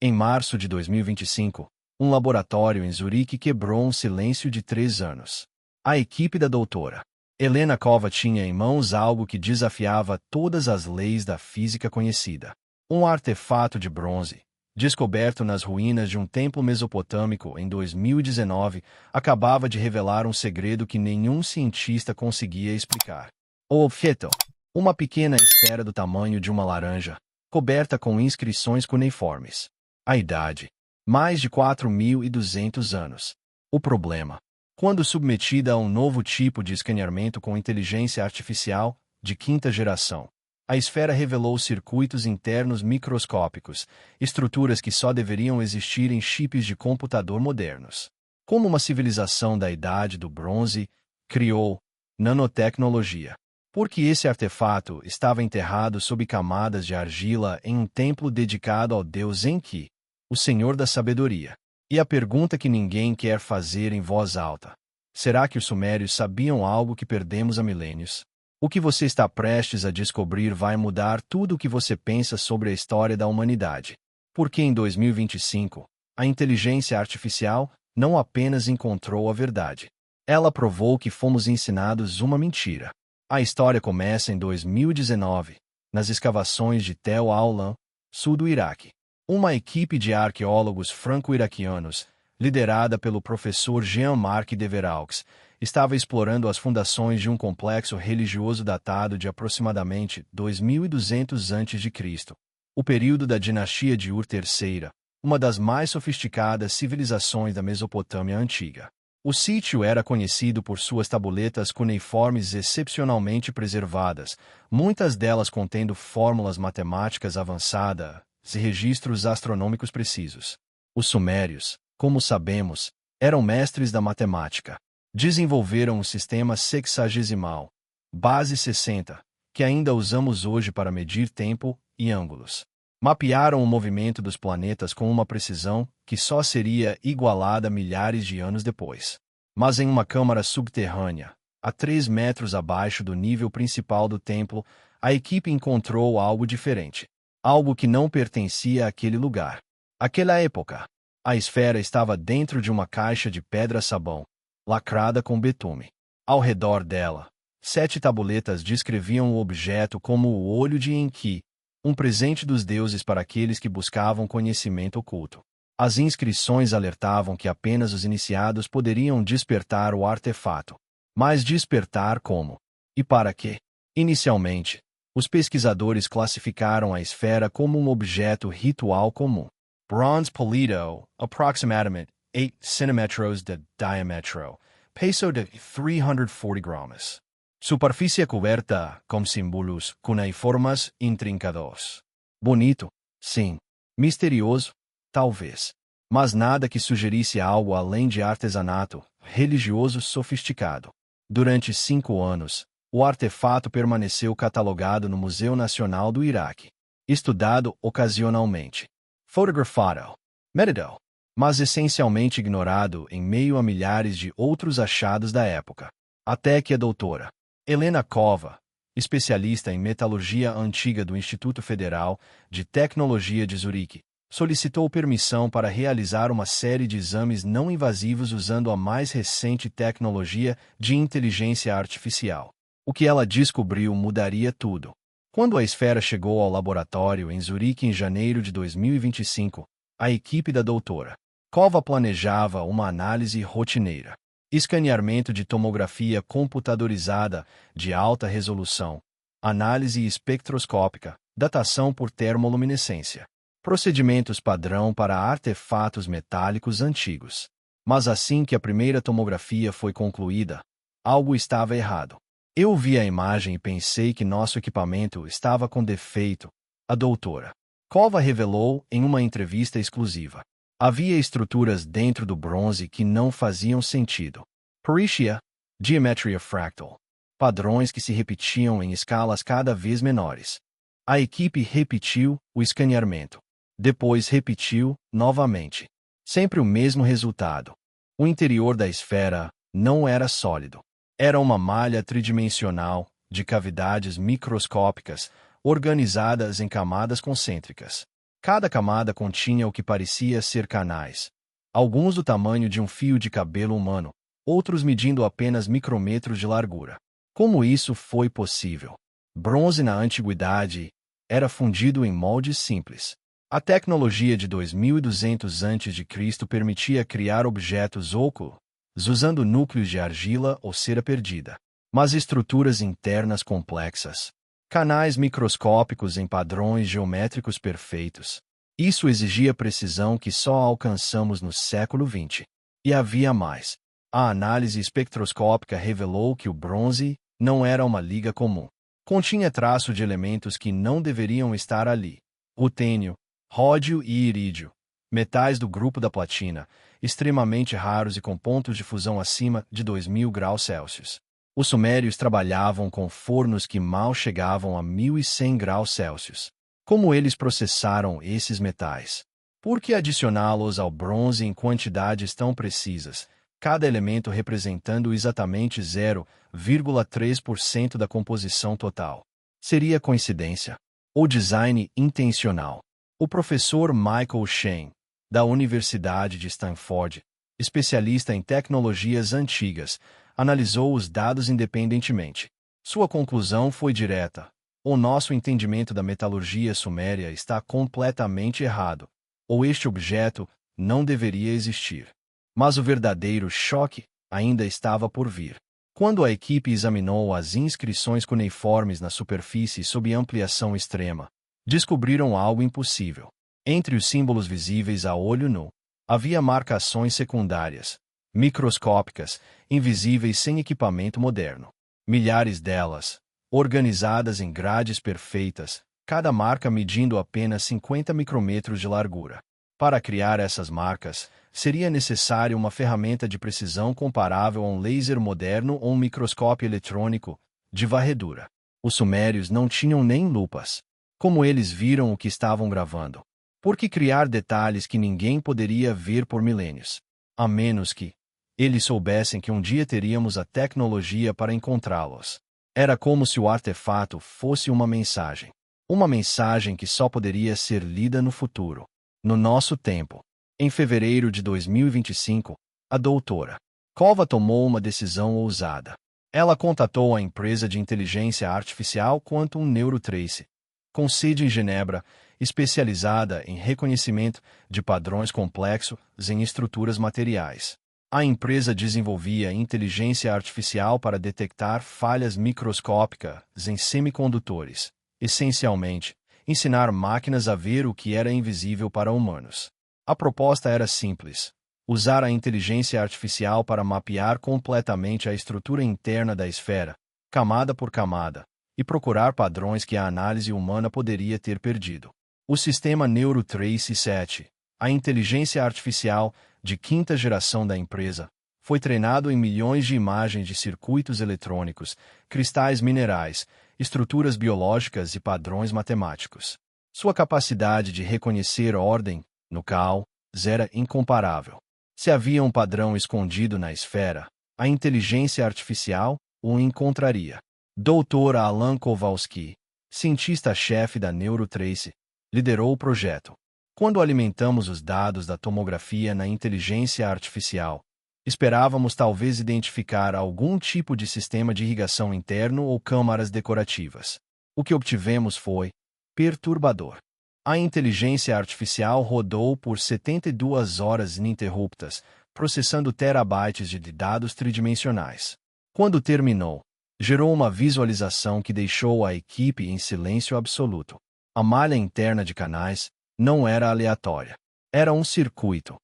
Em março de 2025, um laboratório em Zurique quebrou um silêncio de 3 anos. A equipe da doutora Helena Kova tinha em mãos algo que desafiava todas as leis da física conhecida. Um artefato de bronze, descoberto nas ruínas de um templo mesopotâmico em 2019, acabava de revelar um segredo que nenhum cientista conseguia explicar. O objeto, uma pequena esfera do tamanho de uma laranja, coberta com inscrições cuneiformes. A idade, mais de 4.200 anos. O problema, quando submetida a um novo tipo de escaneamento com inteligência artificial de quinta geração, a esfera revelou circuitos internos microscópicos, estruturas que só deveriam existir em chips de computador modernos. Como uma civilização da Idade do Bronze criou nanotecnologia. Porque esse artefato estava enterrado sob camadas de argila em um templo dedicado ao deus Enki, o Senhor da Sabedoria. E a pergunta que ninguém quer fazer em voz alta: será que os sumérios sabiam algo que perdemos há milênios? O que você está prestes a descobrir vai mudar tudo o que você pensa sobre a história da humanidade. Porque em 2025, a inteligência artificial não apenas encontrou a verdade. Ela provou que fomos ensinados uma mentira. A história começa em 2019, nas escavações de Tel Al-Alam, sul do Iraque. Uma equipe de arqueólogos franco-iraquianos, liderada pelo professor Jean-Marc Deveraux, estava explorando as fundações de um complexo religioso datado de aproximadamente 2200 a.C., o período da dinastia de Ur III, uma das mais sofisticadas civilizações da Mesopotâmia antiga. O sítio era conhecido por suas tabuletas cuneiformes excepcionalmente preservadas, muitas delas contendo fórmulas matemáticas avançadas e registros astronômicos precisos. Os sumérios, como sabemos, eram mestres da matemática. Desenvolveram o sistema sexagesimal, base 60, que ainda usamos hoje para medir tempo e ângulos. Mapearam o movimento dos planetas com uma precisão que só seria igualada milhares de anos depois. Mas em uma câmara subterrânea, a 3 metros abaixo do nível principal do templo, a equipe encontrou algo diferente. Algo que não pertencia àquele lugar. Aquela época, a esfera estava dentro de uma caixa de pedra-sabão, lacrada com betume. Ao redor dela, 7 tabuletas descreviam o objeto como o olho de Enki, um presente dos deuses para aqueles que buscavam conhecimento oculto. As inscrições alertavam que apenas os iniciados poderiam despertar o artefato. Mas despertar como? E para quê? Inicialmente, os pesquisadores classificaram a esfera como um objeto ritual comum. Bronze polido, approximadamente 8 cm de diâmetro, peso de 340 gramas. Superfície coberta com símbolos cuneiformes intrincados. Bonito? Sim. Misterioso? Talvez. Mas nada que sugerisse algo além de artesanato religioso sofisticado. Durante 5 anos, o artefato permaneceu catalogado no Museu Nacional do Iraque. Estudado ocasionalmente. Fotografado. Meditado. Mas essencialmente ignorado em meio a milhares de outros achados da época. Até que a doutora Helena Kova, especialista em metalurgia antiga do Instituto Federal de Tecnologia de Zurique, solicitou permissão para realizar uma série de exames não invasivos usando a mais recente tecnologia de inteligência artificial. O que ela descobriu mudaria tudo. Quando a esfera chegou ao laboratório em Zurique em janeiro de 2025, a equipe da doutora Kova planejava uma análise rotineira. Escaneamento de tomografia computadorizada de alta resolução, análise espectroscópica, datação por termoluminescência. Procedimentos padrão para artefatos metálicos antigos. Mas assim que a primeira tomografia foi concluída, algo estava errado. Eu vi a imagem e pensei que nosso equipamento estava com defeito, a doutora Kova revelou em uma entrevista exclusiva. Havia estruturas dentro do bronze que não faziam sentido. Peritia, geometria fractal. Padrões que se repetiam em escalas cada vez menores. A equipe repetiu o escaneamento. Depois repetiu novamente. Sempre o mesmo resultado. O interior da esfera não era sólido. Era uma malha tridimensional, de cavidades microscópicas, organizadas em camadas concêntricas. Cada camada continha o que parecia ser canais. Alguns do tamanho de um fio de cabelo humano, outros medindo apenas micrômetros de largura. Como isso foi possível? Bronze na antiguidade era fundido em moldes simples. A tecnologia de 2200 a.C. permitia criar objetos ocos usando núcleos de argila ou cera perdida. Mas estruturas internas complexas. Canais microscópicos em padrões geométricos perfeitos. Isso exigia precisão que só alcançamos no século XX. E havia mais. A análise espectroscópica revelou que o bronze não era uma liga comum. Continha traço de elementos que não deveriam estar ali. Rutênio, ródio e irídio. Metais do grupo da platina, extremamente raros e com pontos de fusão acima de 2000 graus Celsius. Os sumérios trabalhavam com fornos que mal chegavam a 1100 graus Celsius. Como eles processaram esses metais? Por que adicioná-los ao bronze em quantidades tão precisas, cada elemento representando exatamente 0,3% da composição total? Seria coincidência? Ou design intencional? O professor Michael Shen, da Universidade de Stanford, especialista em tecnologias antigas, analisou os dados independentemente. Sua conclusão foi direta. O nosso entendimento da metalurgia suméria está completamente errado, ou este objeto não deveria existir. Mas o verdadeiro choque ainda estava por vir. Quando a equipe examinou as inscrições cuneiformes na superfície sob ampliação extrema, descobriram algo impossível. Entre os símbolos visíveis a olho nu, havia marcações secundárias, microscópicas, invisíveis sem equipamento moderno. Milhares delas, organizadas em grades perfeitas, cada marca medindo apenas 50 micrômetros de largura. Para criar essas marcas, seria necessária uma ferramenta de precisão comparável a um laser moderno ou um microscópio eletrônico de varredura. Os sumérios não tinham nem lupas. Como eles viram o que estavam gravando? Por que criar detalhes que ninguém poderia ver por milênios? A menos que eles soubessem que um dia teríamos a tecnologia para encontrá-los. Era como se o artefato fosse uma mensagem. Uma mensagem que só poderia ser lida no futuro. No nosso tempo. Em fevereiro de 2025, a doutora Kova tomou uma decisão ousada. Ela contatou a empresa de inteligência artificial Quantum NeuroTrace, com sede em Genebra, especializada em reconhecimento de padrões complexos em estruturas materiais. A empresa desenvolvia inteligência artificial para detectar falhas microscópicas em semicondutores, essencialmente, ensinar máquinas a ver o que era invisível para humanos. A proposta era simples: usar a inteligência artificial para mapear completamente a estrutura interna da esfera, camada por camada, e procurar padrões que a análise humana poderia ter perdido. O sistema NeuroTrace 7, a inteligência artificial de quinta geração da empresa, foi treinado em milhões de imagens de circuitos eletrônicos, cristais minerais, estruturas biológicas e padrões matemáticos. Sua capacidade de reconhecer ordem no caos era incomparável. Se havia um padrão escondido na esfera, a inteligência artificial o encontraria. Dr. Alan Kowalski, cientista-chefe da NeuroTrace, liderou o projeto. Quando alimentamos os dados da tomografia na inteligência artificial, esperávamos talvez identificar algum tipo de sistema de irrigação interno ou câmaras decorativas. O que obtivemos foi perturbador. A inteligência artificial rodou por 72 horas ininterruptas, processando terabytes de dados tridimensionais. Quando terminou, gerou uma visualização que deixou a equipe em silêncio absoluto. A malha interna de canais não era aleatória. Era um circuito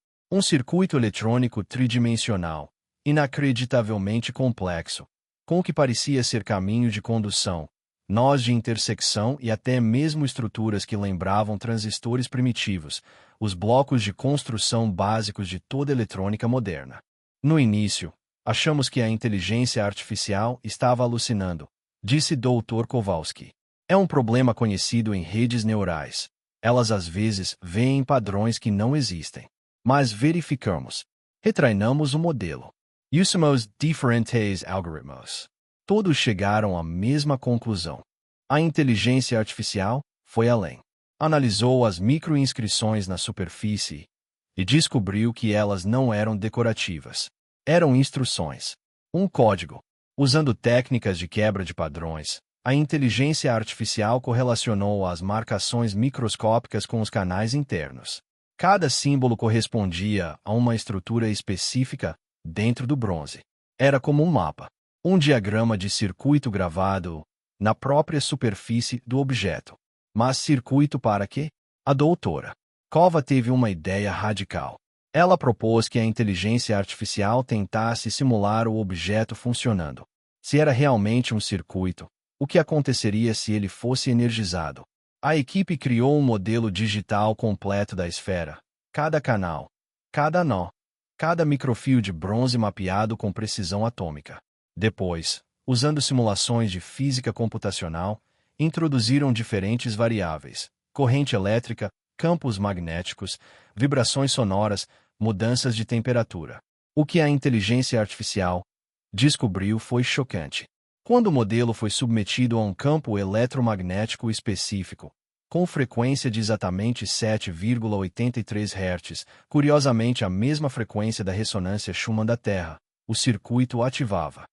eletrônico tridimensional, inacreditavelmente complexo, com o que parecia ser caminho de condução, nós de intersecção e até mesmo estruturas que lembravam transistores primitivos, os blocos de construção básicos de toda eletrônica moderna. No início, achamos que a inteligência artificial estava alucinando, disse Dr. Kowalski. É um problema conhecido em redes neurais. Elas às vezes veem padrões que não existem. Mas verificamos. Retreinamos o modelo. Usamos diferentes algoritmos. Todos chegaram à mesma conclusão. A inteligência artificial foi além. Analisou as microinscrições na superfície e descobriu que elas não eram decorativas. Eram instruções. Um código. Usando técnicas de quebra de padrões, a inteligência artificial correlacionou as marcações microscópicas com os canais internos. Cada símbolo correspondia a uma estrutura específica dentro do bronze. Era como um mapa. Um diagrama de circuito gravado na própria superfície do objeto. Mas circuito para quê? A doutora Kova teve uma ideia radical. Ela propôs que a inteligência artificial tentasse simular o objeto funcionando. Se era realmente um circuito, o que aconteceria se ele fosse energizado? A equipe criou um modelo digital completo da esfera. Cada canal, cada nó, cada microfio de bronze mapeado com precisão atômica. Depois, usando simulações de física computacional, introduziram diferentes variáveis: corrente elétrica, campos magnéticos, vibrações sonoras, mudanças de temperatura. O que a inteligência artificial descobriu foi chocante. Quando o modelo foi submetido a um campo eletromagnético específico, com frequência de exatamente 7,83 Hz, curiosamente a mesma frequência da ressonância Schumann da Terra, o circuito ativava.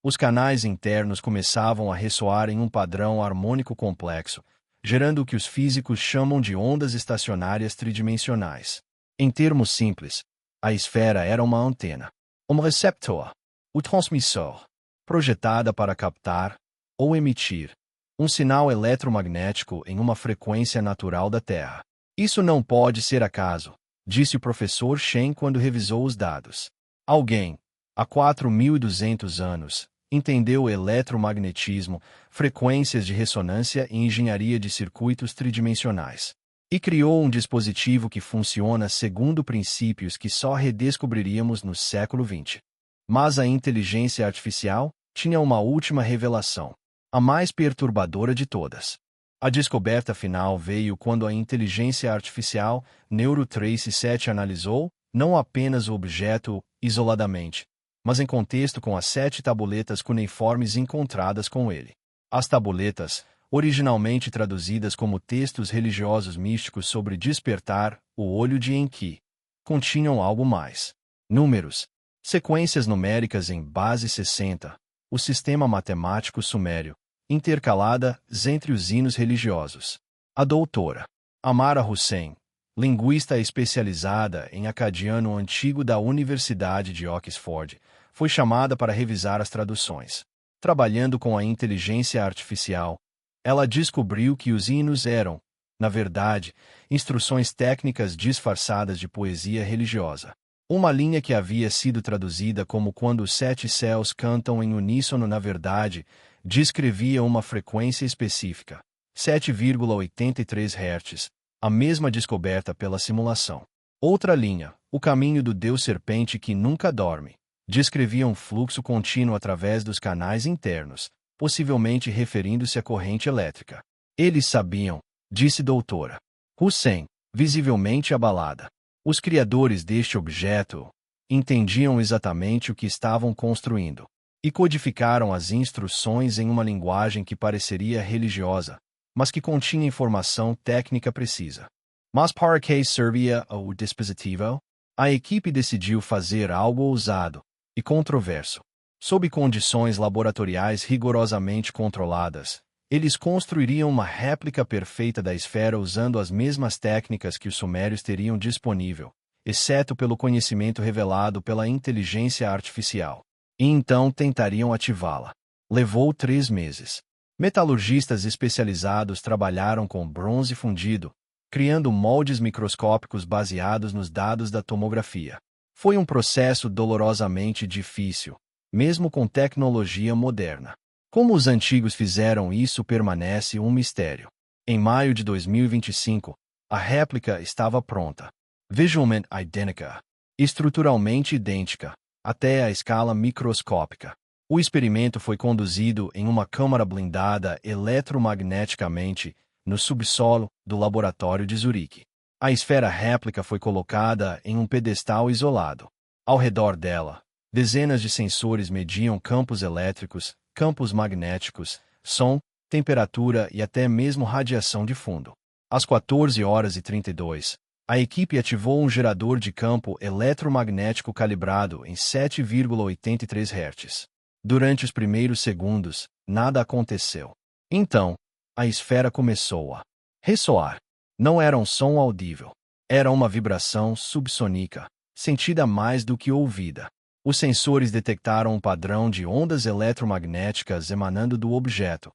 Os canais internos começavam a ressoar em um padrão harmônico complexo, gerando o que os físicos chamam de ondas estacionárias tridimensionais. Em termos simples, a esfera era uma antena, um receptor, o transmissor, projetada para captar ou emitir um sinal eletromagnético em uma frequência natural da Terra. Isso não pode ser acaso, disse o professor Shen quando revisou os dados. Alguém, há 4.200 anos, entendeu eletromagnetismo, frequências de ressonância e engenharia de circuitos tridimensionais. E criou um dispositivo que funciona segundo princípios que só redescobriríamos no século XX. Mas a inteligência artificial tinha uma última revelação, a mais perturbadora de todas. A descoberta final veio quando a inteligência artificial NeuroTrace 7 analisou não apenas o objeto isoladamente, mas em contexto com as 7 tabuletas cuneiformes encontradas com ele. As tabuletas, originalmente traduzidas como textos religiosos místicos sobre despertar o olho de Enki, continham algo mais. Números, sequências numéricas em base 60, o sistema matemático sumério, intercaladas entre os hinos religiosos. A doutora Amara Hussein, linguista especializada em acadiano antigo da Universidade de Oxford, foi chamada para revisar as traduções. Trabalhando com a inteligência artificial, ela descobriu que os hinos eram, na verdade, instruções técnicas disfarçadas de poesia religiosa. Uma linha que havia sido traduzida como quando os 7 céus cantam em uníssono, na verdade, descrevia uma frequência específica, 7,83 Hz, a mesma descoberta pela simulação. Outra linha, o caminho do Deus Serpente que nunca dorme, descrevia um fluxo contínuo através dos canais internos, possivelmente referindo-se à corrente elétrica. Eles sabiam, disse doutora Hussein, visivelmente abalada. Os criadores deste objeto entendiam exatamente o que estavam construindo e codificaram as instruções em uma linguagem que pareceria religiosa, mas que continha informação técnica precisa. Mas para que servia o dispositivo? A equipe decidiu fazer algo ousado e controverso. Sob condições laboratoriais rigorosamente controladas, eles construiriam uma réplica perfeita da esfera usando as mesmas técnicas que os sumérios teriam disponível, exceto pelo conhecimento revelado pela inteligência artificial. E então tentariam ativá-la. Levou 3 meses. Metalurgistas especializados trabalharam com bronze fundido, criando moldes microscópicos baseados nos dados da tomografia. Foi um processo dolorosamente difícil, mesmo com tecnologia moderna. Como os antigos fizeram isso permanece um mistério. Em maio de 2025, a réplica estava pronta. Visualmente idêntica. Estruturalmente idêntica, até a escala microscópica. O experimento foi conduzido em uma câmara blindada eletromagneticamente no subsolo do laboratório de Zurique. A esfera réplica foi colocada em um pedestal isolado. Ao redor dela, dezenas de sensores mediam campos elétricos, campos magnéticos, som, temperatura e até mesmo radiação de fundo. Às 14h32, a equipe ativou um gerador de campo eletromagnético calibrado em 7,83 Hz. Durante os primeiros segundos, nada aconteceu. Então, a esfera começou a ressoar. Não era um som audível. Era uma vibração subsônica, sentida mais do que ouvida. Os sensores detectaram um padrão de ondas eletromagnéticas emanando do objeto,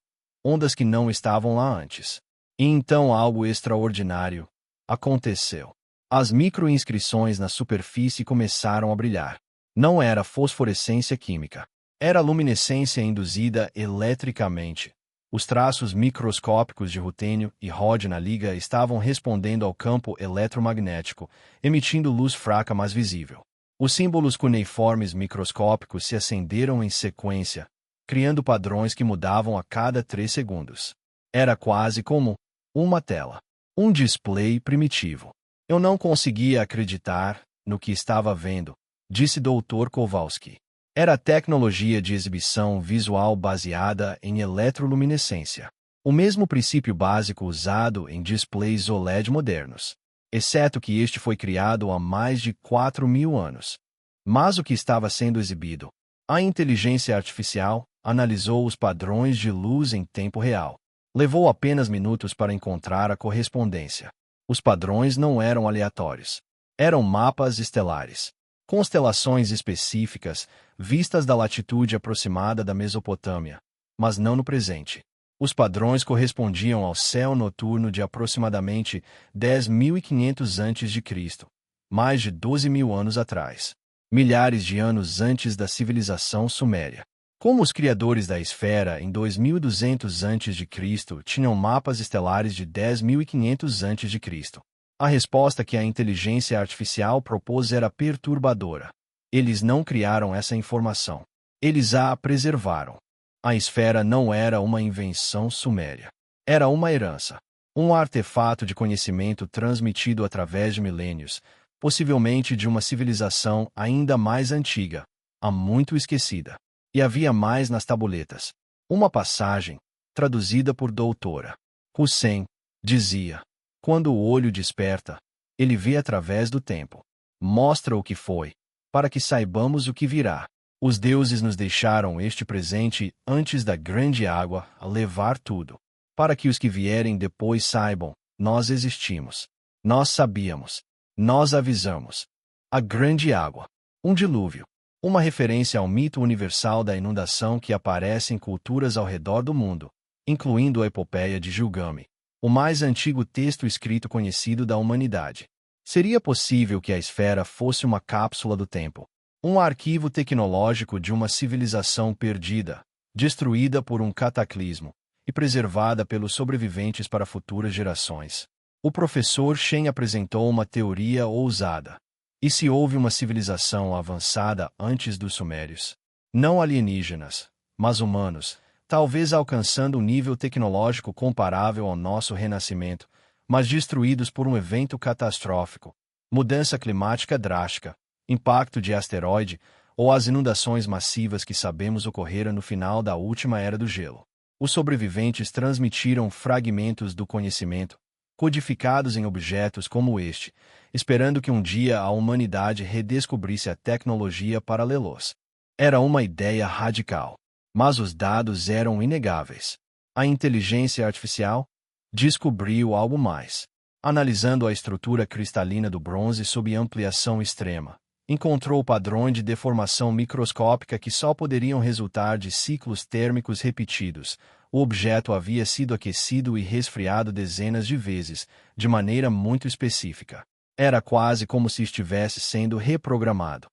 ondas que não estavam lá antes. E então algo extraordinário aconteceu. As microinscrições na superfície começaram a brilhar. Não era fosforescência química. Era luminescência induzida eletricamente. Os traços microscópicos de rutênio e ródio na liga estavam respondendo ao campo eletromagnético, emitindo luz fraca mas visível. Os símbolos cuneiformes microscópicos se acenderam em sequência, criando padrões que mudavam a cada 3 segundos. Era quase como uma tela. Um display primitivo. Eu não conseguia acreditar no que estava vendo, disse Dr. Kowalski. Era tecnologia de exibição visual baseada em eletroluminescência. O mesmo princípio básico usado em displays OLED modernos, exceto que este foi criado há mais de 4.000 anos. Mas o que estava sendo exibido? A inteligência artificial analisou os padrões de luz em tempo real. Levou apenas minutos para encontrar a correspondência. Os padrões não eram aleatórios. Eram mapas estelares. Constelações específicas, vistas da latitude aproximada da Mesopotâmia, mas não no presente. Os padrões correspondiam ao céu noturno de aproximadamente 10.500 a.C., mais de 12.000 anos atrás, milhares de anos antes da civilização suméria. Como os criadores da esfera em 2.200 a.C. tinham mapas estelares de 10.500 a.C., a resposta que a inteligência artificial propôs era perturbadora. Eles não criaram essa informação. Eles a preservaram. A esfera não era uma invenção suméria. Era uma herança. Um artefato de conhecimento transmitido através de milênios, possivelmente de uma civilização ainda mais antiga, há muito esquecida. E havia mais nas tabuletas. Uma passagem, traduzida por Doutora Hussein, dizia: quando o olho desperta, ele vê através do tempo. Mostra o que foi, para que saibamos o que virá. Os deuses nos deixaram este presente antes da grande água a levar tudo, para que os que vierem depois saibam, nós existimos. Nós sabíamos. Nós avisamos. A grande água. Um dilúvio. Uma referência ao mito universal da inundação que aparece em culturas ao redor do mundo, incluindo a epopeia de Gilgamesh, o mais antigo texto escrito conhecido da humanidade. Seria possível que a esfera fosse uma cápsula do tempo, um arquivo tecnológico de uma civilização perdida, destruída por um cataclismo e preservada pelos sobreviventes para futuras gerações. O professor Shen apresentou uma teoria ousada. E se houve uma civilização avançada antes dos sumérios? Não alienígenas, mas humanos, talvez alcançando um nível tecnológico comparável ao nosso renascimento, mas destruídos por um evento catastrófico, mudança climática drástica, impacto de asteroide ou as inundações massivas que sabemos ocorreram no final da última era do gelo. Os sobreviventes transmitiram fragmentos do conhecimento, codificados em objetos como este, esperando que um dia a humanidade redescobrisse a tecnologia para lê-los. Era uma ideia radical, mas os dados eram inegáveis. A inteligência artificial descobriu algo mais. Analisando a estrutura cristalina do bronze sob ampliação extrema, encontrou padrões de deformação microscópica que só poderiam resultar de ciclos térmicos repetidos. O objeto havia sido aquecido e resfriado dezenas de vezes, de maneira muito específica. Era quase como se estivesse sendo reprogramado.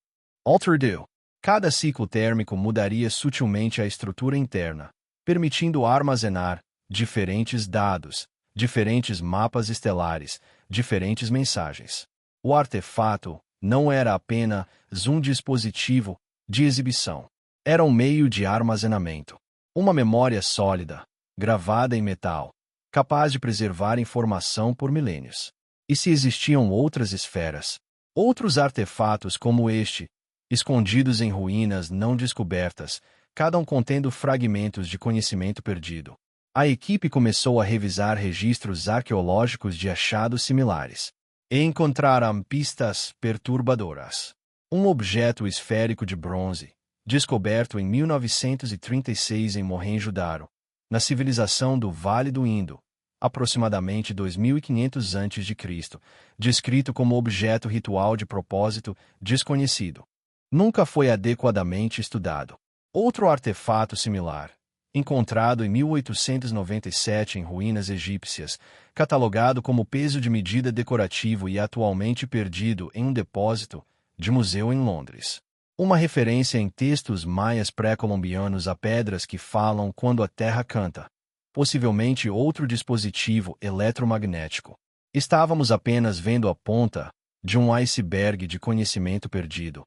Altered. Cada ciclo térmico mudaria sutilmente a estrutura interna, permitindo armazenar diferentes dados, diferentes mapas estelares, diferentes mensagens. O artefato não era apenas um dispositivo de exibição. Era um meio de armazenamento. Uma memória sólida, gravada em metal, capaz de preservar informação por milênios. E se existiam outras esferas, outros artefatos como este, escondidos em ruínas não descobertas, cada um contendo fragmentos de conhecimento perdido? A equipe começou a revisar registros arqueológicos de achados similares. E encontraram pistas perturbadoras. Um objeto esférico de bronze, descoberto em 1936 em Mohenjo-Daro, na civilização do Vale do Indo, aproximadamente 2500 a.C., descrito como objeto ritual de propósito desconhecido. Nunca foi adequadamente estudado. Outro artefato similar, encontrado em 1897 em ruínas egípcias, catalogado como peso de medida decorativo e atualmente perdido em um depósito de museu em Londres. Uma referência em textos maias pré-colombianos a pedras que falam quando a terra canta. Possivelmente outro dispositivo eletromagnético. Estávamos apenas vendo a ponta de um iceberg de conhecimento perdido.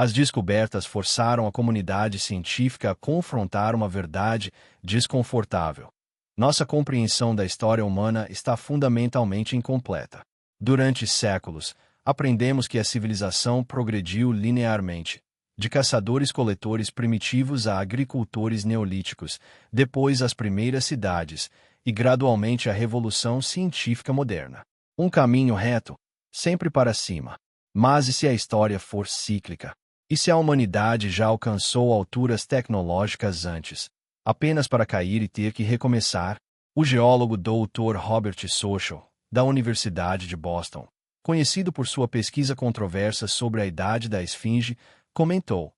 As descobertas forçaram a comunidade científica a confrontar uma verdade desconfortável. Nossa compreensão da história humana está fundamentalmente incompleta. Durante séculos, aprendemos que a civilização progrediu linearmente, de caçadores-coletores primitivos a agricultores neolíticos, depois as primeiras cidades, e gradualmente a revolução científica moderna. Um caminho reto, sempre para cima. Mas e se a história for cíclica? E se a humanidade já alcançou alturas tecnológicas antes, apenas para cair e ter que recomeçar? O geólogo Dr. Robert Sochel, da Universidade de Boston, conhecido por sua pesquisa controversa sobre a idade da esfinge, comentou: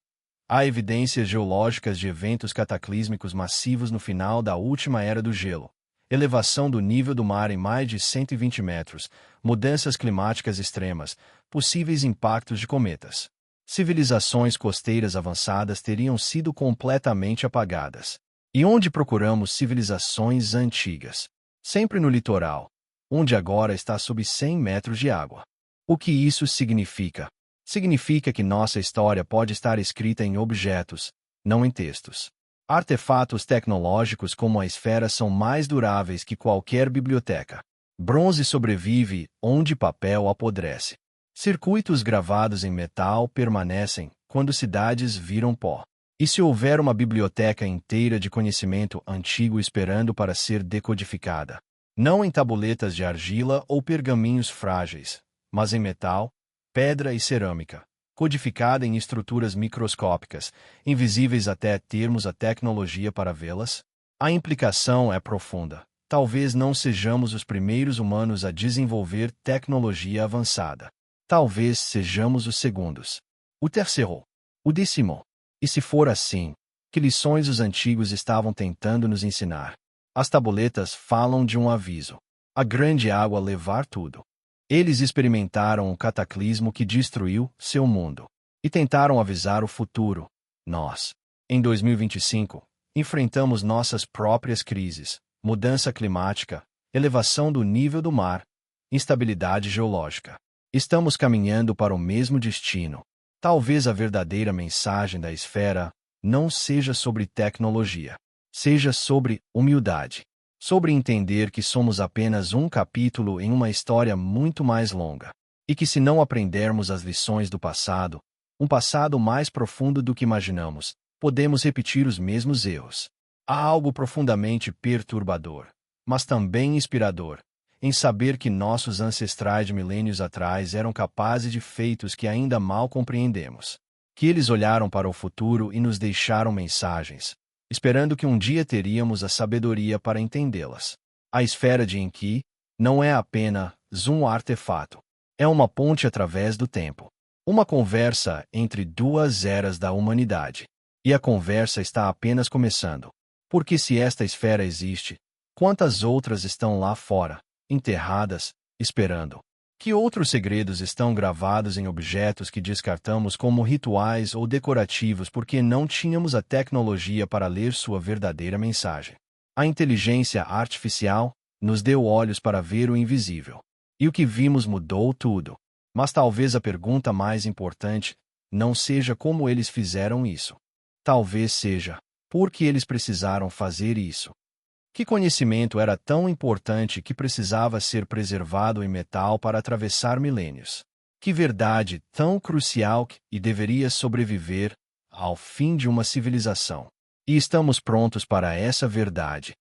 há evidências geológicas de eventos cataclísmicos massivos no final da última era do gelo, elevação do nível do mar em mais de 120 metros, mudanças climáticas extremas, possíveis impactos de cometas. Civilizações costeiras avançadas teriam sido completamente apagadas. E onde procuramos civilizações antigas? Sempre no litoral, onde agora está sob 100 metros de água. O que isso significa? Significa que nossa história pode estar escrita em objetos, não em textos. Artefatos tecnológicos como a esfera são mais duráveis que qualquer biblioteca. Bronze sobrevive onde papel apodrece. Circuitos gravados em metal permanecem quando cidades viram pó. E se houver uma biblioteca inteira de conhecimento antigo esperando para ser decodificada? Não em tabuletas de argila ou pergaminhos frágeis, mas em metal, pedra e cerâmica, codificada em estruturas microscópicas, invisíveis até termos a tecnologia para vê-las? A implicação é profunda. Talvez não sejamos os primeiros humanos a desenvolver tecnologia avançada. Talvez sejamos os segundos. O terceiro. O décimo. E se for assim, que lições os antigos estavam tentando nos ensinar? As tabuletas falam de um aviso. A grande água levar tudo. Eles experimentaram um cataclismo que destruiu seu mundo. E tentaram avisar o futuro. Nós, em 2025, enfrentamos nossas próprias crises. Mudança climática, elevação do nível do mar, instabilidade geológica. Estamos caminhando para o mesmo destino. Talvez a verdadeira mensagem da esfera não seja sobre tecnologia. Seja sobre humildade. Sobre entender que somos apenas um capítulo em uma história muito mais longa. E que se não aprendermos as lições do passado, um passado mais profundo do que imaginamos, podemos repetir os mesmos erros. Há algo profundamente perturbador, mas também inspirador, em saber que nossos ancestrais de milênios atrás eram capazes de feitos que ainda mal compreendemos. Que eles olharam para o futuro e nos deixaram mensagens, esperando que um dia teríamos a sabedoria para entendê-las. A esfera de Enki não é apenas um artefato. É uma ponte através do tempo. Uma conversa entre duas eras da humanidade. E a conversa está apenas começando. Porque se esta esfera existe, quantas outras estão lá fora, enterradas, esperando? Que outros segredos estão gravados em objetos que descartamos como rituais ou decorativos porque não tínhamos a tecnologia para ler sua verdadeira mensagem? A inteligência artificial nos deu olhos para ver o invisível. E o que vimos mudou tudo. Mas talvez a pergunta mais importante não seja como eles fizeram isso. Talvez seja, por que eles precisaram fazer isso? Que conhecimento era tão importante que precisava ser preservado em metal para atravessar milênios? Que verdade tão crucial e deveria sobreviver ao fim de uma civilização? E estamos prontos para essa verdade.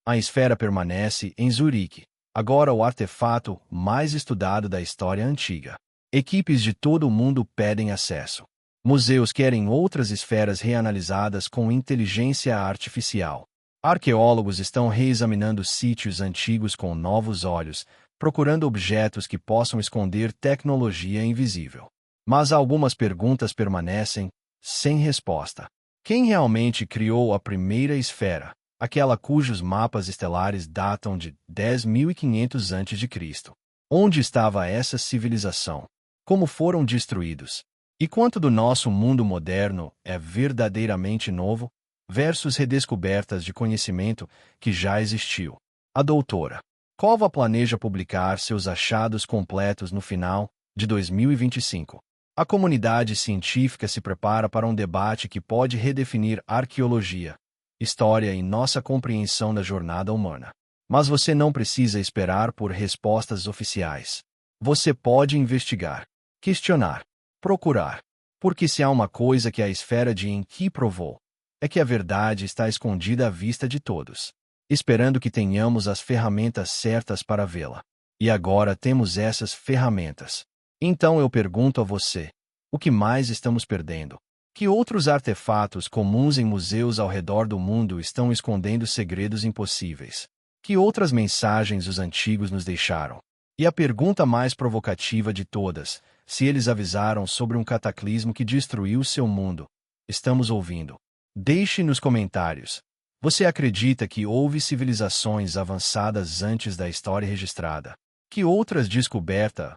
A esfera permanece em Zurique, agora o artefato mais estudado da história antiga. Equipes de todo o mundo pedem acesso. Museus querem outras esferas reanalisadas com inteligência artificial. Arqueólogos estão reexaminando sítios antigos com novos olhos, procurando objetos que possam esconder tecnologia invisível. Mas algumas perguntas permanecem sem resposta. Quem realmente criou a primeira esfera, aquela cujos mapas estelares datam de 10.500 a.C.? Onde estava essa civilização? Como foram destruídos? E quanto do nosso mundo moderno é verdadeiramente novo, versus redescobertas de conhecimento que já existiu? A doutora Cova planeja publicar seus achados completos no final de 2025. A comunidade científica se prepara para um debate que pode redefinir arqueologia, história e nossa compreensão da jornada humana. Mas você não precisa esperar por respostas oficiais. Você pode investigar, questionar, procurar. Porque se há uma coisa que a esfera de Enki provou, é que a verdade está escondida à vista de todos, esperando que tenhamos as ferramentas certas para vê-la. E agora temos essas ferramentas. Então eu pergunto a você, o que mais estamos perdendo? Que outros artefatos comuns em museus ao redor do mundo estão escondendo segredos impossíveis? Que outras mensagens os antigos nos deixaram? E a pergunta mais provocativa de todas, se eles avisaram sobre um cataclismo que destruiu seu mundo, estamos ouvindo? Deixe nos comentários. Você acredita que houve civilizações avançadas antes da história registrada? Que outras descobertas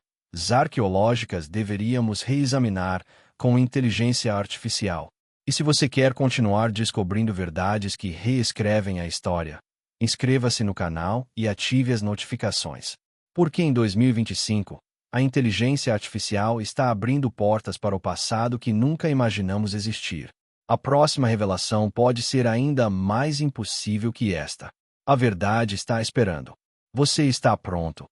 arqueológicas deveríamos reexaminar com inteligência artificial? E se você quer continuar descobrindo verdades que reescrevem a história, inscreva-se no canal e ative as notificações. Porque em 2025, a inteligência artificial está abrindo portas para o passado que nunca imaginamos existir. A próxima revelação pode ser ainda mais impossível que esta. A verdade está esperando. Você está pronto?